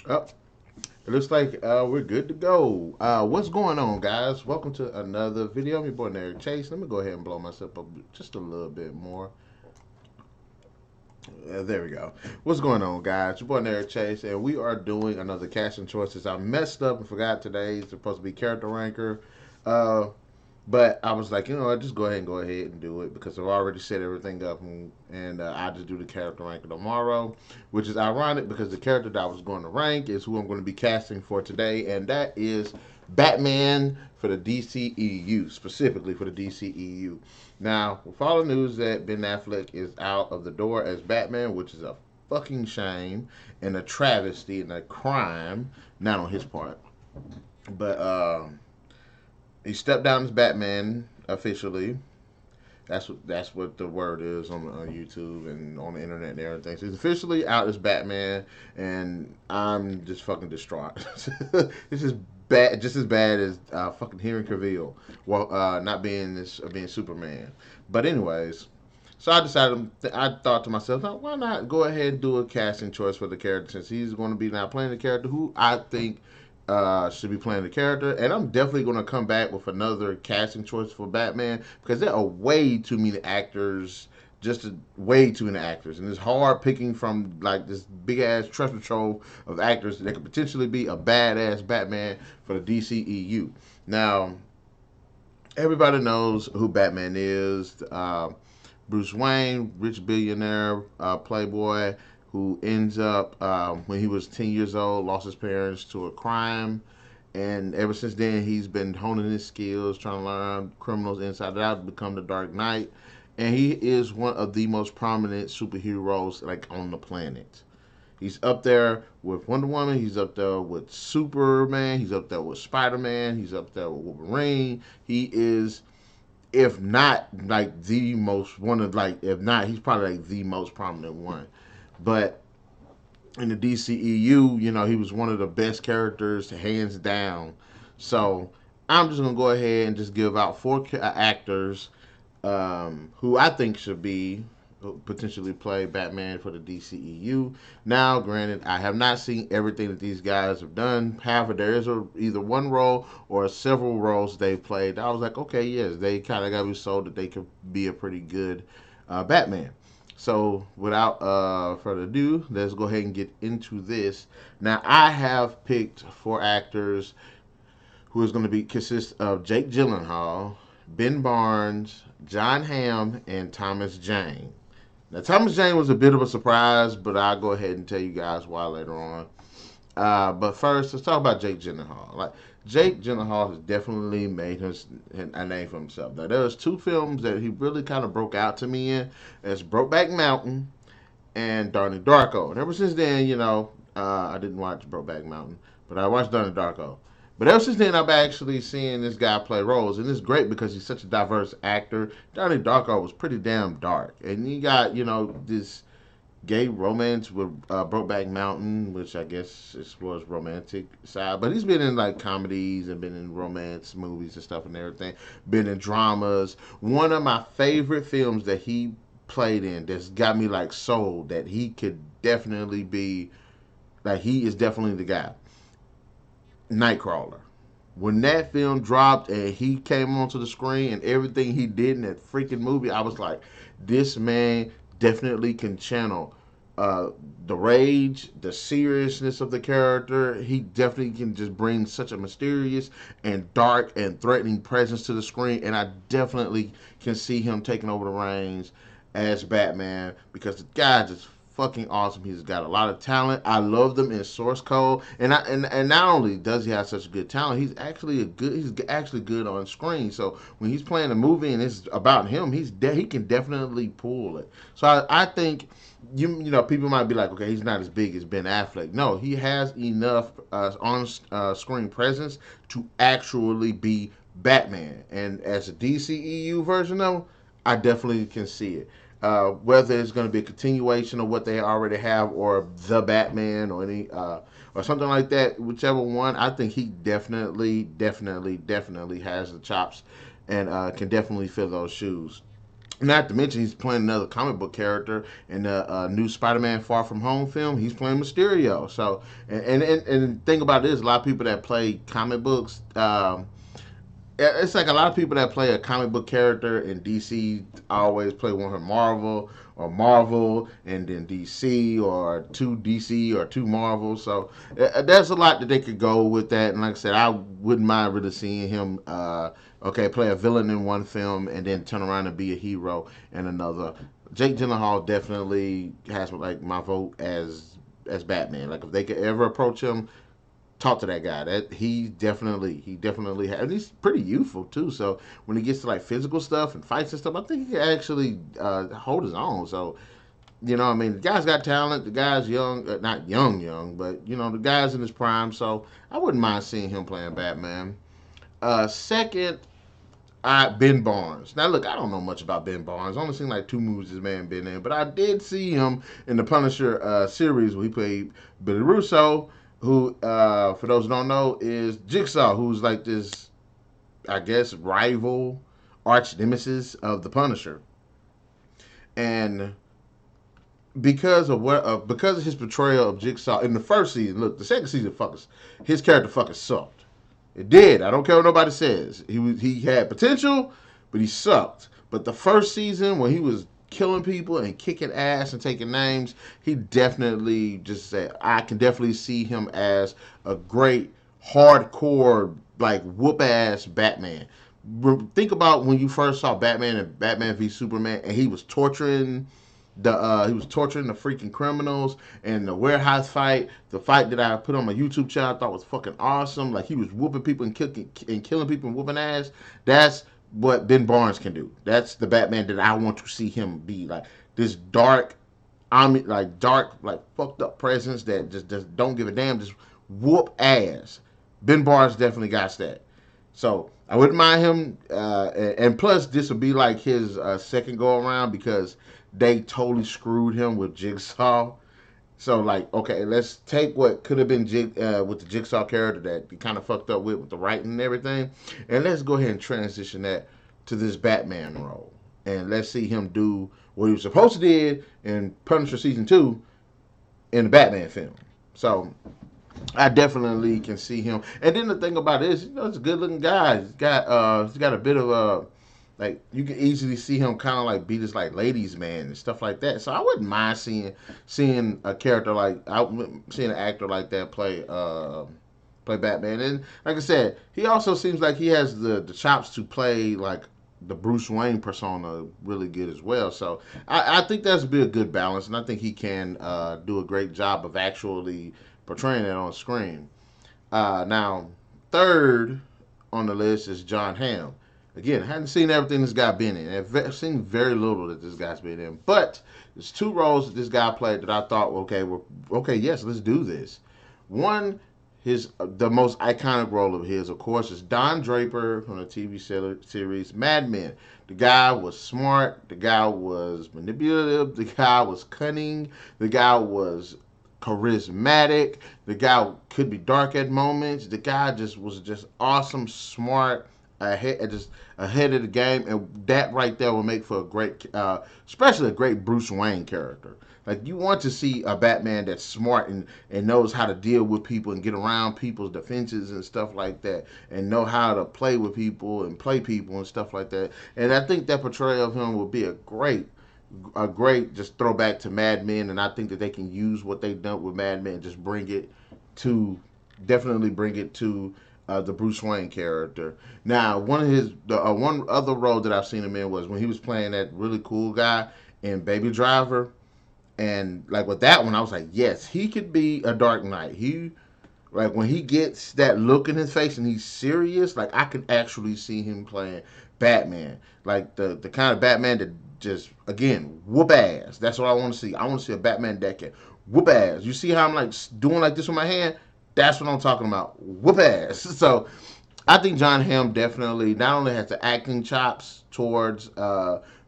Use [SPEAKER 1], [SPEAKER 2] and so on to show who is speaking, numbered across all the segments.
[SPEAKER 1] Oh, it looks like we're good to go. What's going on, guys? Welcome to another video. I'm your boy NarikChase. Let me go ahead and blow myself up just a little bit more. There we go. What's going on, guys? Your boy NarikChase, and we are doing another casting choices. I messed up and forgot today. It's supposed to be character ranker. Uh, But I was like, you know what, just go ahead and do it because I've already set everything up, and I just do the character ranking tomorrow, which is ironic because the character that I was going to rank is who I'm going to be casting for today, and that is Batman for the DCEU, specifically for the DCEU. Now, with all the news that Ben Affleck is out of the door as Batman, which is a fucking shame and a travesty and a crime, not on his part, but he stepped down as Batman officially. That's what the word is on YouTube and on the internet and everything. So he's officially out as Batman, and I'm just fucking distraught. This is bad, just as bad as fucking Henry Cavill, well, not being being Superman. But anyways, so I decided. I thought to myself, oh, why not go ahead and do a casting choice for the character since he's going to be now playing the character who I think should be playing the character. And I'm definitely going to come back with another casting choice for Batman because there are way too many actors. Way too many actors, and it's hard picking from like this big ass treasure trove of actors that could potentially be a badass Batman for the DCEU. Now, everybody knows who Batman is. Bruce Wayne, rich billionaire, playboy, who ends up when he was 10 years old, lost his parents to a crime, and ever since then he's been honing his skills, trying to learn criminals inside and out, to become the Dark Knight, and he is one of the most prominent superheroes like on the planet. He's up there with Wonder Woman. He's up there with Superman. He's up there with Spider Man. He's up there with Wolverine. He is, if not like the most one of like, if not, he's probably like the most prominent one. But in the DCEU, you know, he was one of the best characters, hands down. So I'm just gonna go ahead and just give out four actors who I think should be potentially play Batman for the DCEU. Now, granted, I have not seen everything that these guys have done. However, there is either one role or several roles they've played. I was like, okay, yes, they kind of got me sold that they could be a pretty good Batman. So, without further ado, let's go ahead and get into this. Now, I have picked four actors who is going to be consist of Jake Gyllenhaal, Ben Barnes, Jon Hamm, and Thomas Jane. Now, Thomas Jane was a bit of a surprise, but I'll go ahead and tell you guys why later on. But first, let's talk about Jake Gyllenhaal. Like, Jake Gyllenhaal has definitely made a name for himself. Now, there's two films that he really kind of broke out to me in. It's Brokeback Mountain and Donnie Darko. And ever since then, you know, I didn't watch Brokeback Mountain, but I watched Donnie Darko. But ever since then, I've actually seen this guy play roles, and it's great because he's such a diverse actor. Donnie Darko was pretty damn dark, and you got, you know, this gay romance with Brokeback Mountain, which I guess was romantic side. But he's been in like comedies and been in romance movies and stuff and everything. Been in dramas. One of my favorite films that he played in that's got me like sold that he could definitely be, like, he is definitely the guy. Nightcrawler. When that film dropped and he came onto the screen and everything he did in that freaking movie, I was like, this man definitely can channel uh, the rage, the seriousness of the character. He definitely can just bring such a mysterious and dark and threatening presence to the screen. And I definitely can see him taking over the reins as Batman because the guy just fucking awesome. He's got a lot of talent. I love them in source code, and not only does he have such a good talent, he's actually good on screen. So when he's playing a movie and it's about him, he can definitely pull it. So I think you know, people might be like, okay, he's not as big as Ben Affleck. No, he has enough on screen presence to actually be Batman. And as a DCEU version of him, I definitely can see it. Whether it's going to be a continuation of what they already have, or the Batman, or any, or something like that, whichever one, I think he definitely has the chops and can definitely fill those shoes. Not to mention, he's playing another comic book character in the new Spider-Man Far From Home film. He's playing Mysterio. So, and the thing about this, a lot of people that play comic books, it's like a lot of people that play a comic book character in DC always play one from Marvel and then DC or two DC or two Marvel. So there's a lot that they could go with that. And like I said, I wouldn't mind really seeing him, okay, play a villain in one film and then turn around and be a hero in another. Jake Gyllenhaal definitely has like my vote as Batman. Like if they could ever approach him, talk to that guy. That he definitely and he's pretty youthful too. So when he gets to like physical stuff and fights and stuff, I think he can actually hold his own. So I mean, the guy's got talent. The guy's young, not young, but the guy's in his prime. So I wouldn't mind seeing him playing Batman. Second, Ben Barnes. Now, look, I don't know much about Ben Barnes. I only seen like two movies this man been in, but I did see him in the Punisher series where he played Billy Russo, who, for those who don't know, is Jigsaw, who's like this, I guess, rival, arch nemesis of the Punisher, and because of his portrayal of Jigsaw in the first season, look, the second season, his character fucking sucked. It did. I don't care what nobody says. He had potential, but he sucked. But the first season, when he was killing people and kicking ass and taking names, he definitely just said, I can definitely see him as a great hardcore like whoop ass Batman. Think about when you first saw Batman and Batman v Superman, and he was torturing the freaking criminals, and the warehouse fight, the fight that I put on my YouTube channel, I thought was fucking awesome. Like he was whooping people and killing people and whooping ass. That's what Ben Barnes can do. That's the Batman that I want to see him be. Like this dark, like fucked up presence that just don't give a damn, just whoop ass. Ben Barnes definitely got that. So I wouldn't mind him, and plus this would be like his second go around because they totally screwed him with Jigsaw. So like, okay, let's take what could have been with the Jigsaw character that he kind of fucked up with the writing and everything, and let's go ahead and transition that to this Batman role, and let's see him do what he was supposed to do in Punisher season 2 in the Batman film. So I definitely can see him. And then the thing about it is, he's a good looking guy. He's got a bit of a like you can easily see him kind of like be this like ladies man and stuff like that. So I wouldn't mind seeing a character seeing an actor like that play Batman. And like I said, he also seems like he has the chops to play like the Bruce Wayne persona really good as well. So I think that's be a good balance, and I think he can do a great job of actually portraying it on screen. Now, third on the list is Jon Hamm. Again, I hadn't seen everything this guy been in. I've seen very little that this guy's been in. But there's two roles that this guy played that I thought, okay, yes, let's do this. One, the most iconic role of his, of course, is Don Draper from the TV series Mad Men. The guy was smart. The guy was manipulative. The guy was cunning. The guy was charismatic. The guy could be dark at moments. The guy was just awesome, smart, ahead of the game, and that right there will make for a great, especially a great Bruce Wayne character. Like you want to see a Batman that's smart and knows how to deal with people and get around people's defenses and stuff like that, and know how to play with people and play people and stuff like that. And I think that portrayal of him will be a great just throwback to Mad Men, and I think that they can use what they've done with Mad Men and just definitely bring it to the Bruce Wayne character. Now, one other role that I've seen him in was when he was playing that really cool guy in Baby Driver, and like with that one, I was like, yes, he could be a Dark Knight. Like when he gets that look in his face and he's serious, like I could actually see him playing Batman, like the kind of Batman that just again whoop ass. That's what I want to see. I want to see a Batman that can whoop ass. You see how I'm like doing like this with my hand? That's what I'm talking about. Whoop ass. So I think Jon Hamm definitely not only has the acting chops towards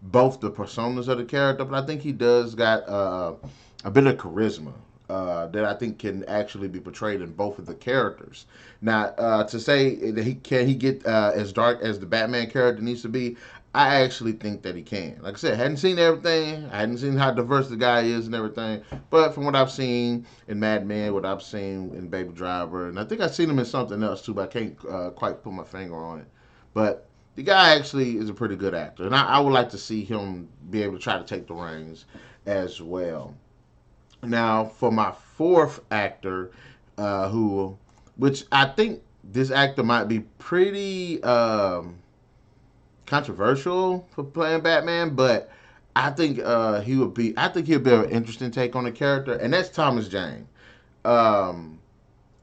[SPEAKER 1] both the personas of the character, but I think he does got a bit of charisma that I think can actually be portrayed in both of the characters. Now, to say that he get as dark as the Batman character needs to be, I actually think that he can. Like I said, I hadn't seen everything. I hadn't seen how diverse the guy is and everything. But from what I've seen in Mad Men, what I've seen in Baby Driver, and I think I've seen him in something else too, but I can't quite put my finger on it. But the guy actually is a pretty good actor, and I would like to see him be able to try to take the reins as well. Now, for my fourth actor, which I think this actor might be pretty controversial for playing Batman, but I think he'll be an interesting take on the character, and that's Thomas Jane. Um,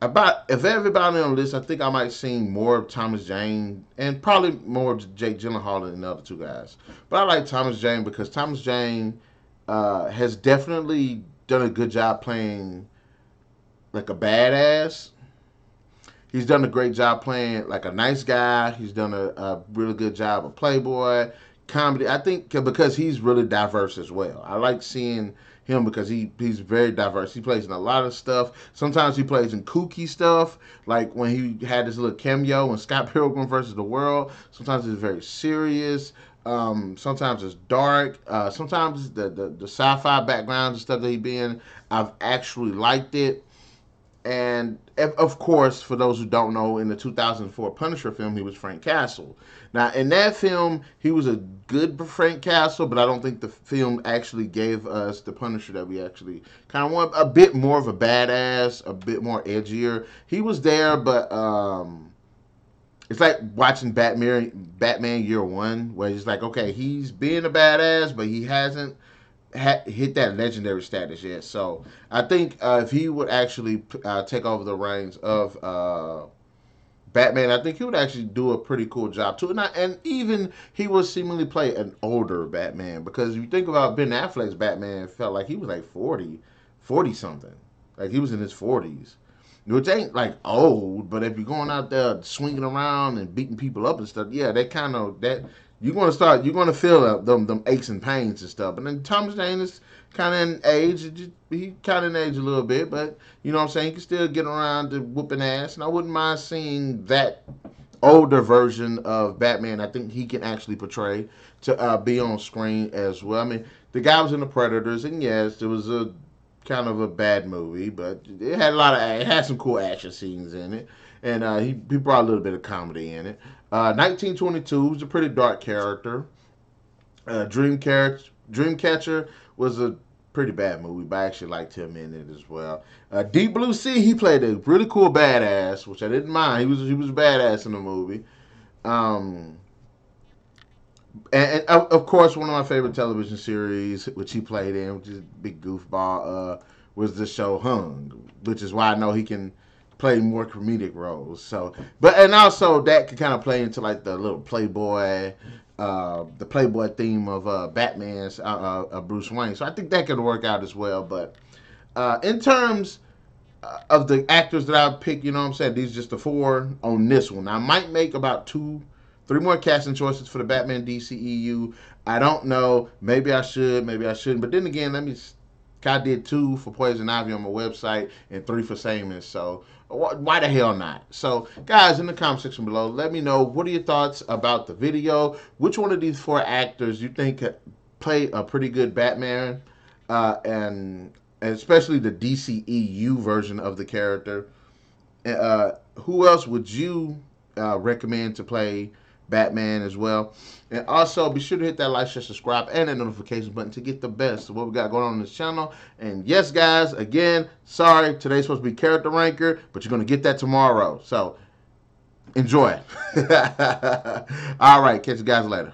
[SPEAKER 1] about if everybody on the list, I think I might sing more of Thomas Jane and probably more of Jake Gyllenhaal than the other two guys. But I like Thomas Jane because Thomas Jane has definitely done a good job playing like a badass. He's done a great job playing like a nice guy. He's done a really good job of playboy comedy. I think because he's really diverse as well. I like seeing him because he's very diverse. He plays in a lot of stuff. Sometimes he plays in kooky stuff, like when he had this little cameo in Scott Pilgrim versus the World. Sometimes it's very serious. Sometimes it's dark. Sometimes the sci-fi backgrounds and stuff that he be in, I've actually liked it. And of course, for those who don't know, in the 2004 Punisher film, he was Frank Castle. Now, in that film, he was a good Frank Castle, but I don't think the film actually gave us the Punisher that we actually kind of want. A bit more of a badass, a bit more edgier. He was there, but it's like watching Batman Year One, where he's like, okay, he's being a badass, but he hasn't hit that legendary status yet. So I think if he would actually take over the reins of Batman, I think he would actually do a pretty cool job too. And even he would seemingly play an older Batman, because if you think about Ben Affleck's Batman, it felt like he was like 40 something. Like he was in his 40s. Which ain't like old, but if you're going out there swinging around and beating people up and stuff, yeah, that you're gonna feel them aches and pains and stuff. And then Thomas Jane is kind of in age. He kind of in age a little bit, but you know what I'm saying. He can still get around to whooping ass, and I wouldn't mind seeing that older version of Batman. I think he can actually portray to be on screen as well. I mean, the guy was in the Predators, and yes, it was a kind of a bad movie, but it had some cool action scenes in it, and he brought a little bit of comedy in it. 1922 was a pretty dark character. Dreamcatcher was a pretty bad movie, but I actually liked him in it as well. Deep Blue Sea, he played a really cool badass, which I didn't mind. He was a badass in the movie. Um, and of course, one of my favorite television series, which he played in, which is a big goofball, was the show Hung, which is why I know he can play more comedic roles. So, and also that could kind of play into like the little Playboy theme of Batman's Bruce Wayne. So I think that could work out as well. But in terms of the actors that I picked, you know what I'm saying, these are just the four on this one. I might make about 3 more casting choices for the Batman DCEU. I don't know. Maybe I should. Maybe I shouldn't. But then again, I did 2 for Poison Ivy on my website and 3 for Samus. So why the hell not? So guys, in the comment section below, let me know, what are your thoughts about the video? Which one of these 4 actors you think could play a pretty good Batman, and especially the DCEU version of the character? Who else would you recommend to play Batman as well? And also be sure to hit that like, share, subscribe, and that notification button to get the best of what we got going on this channel. And yes, guys, again, sorry, today's supposed to be character ranker, but you're going to get that tomorrow. So enjoy. All right, catch you guys later.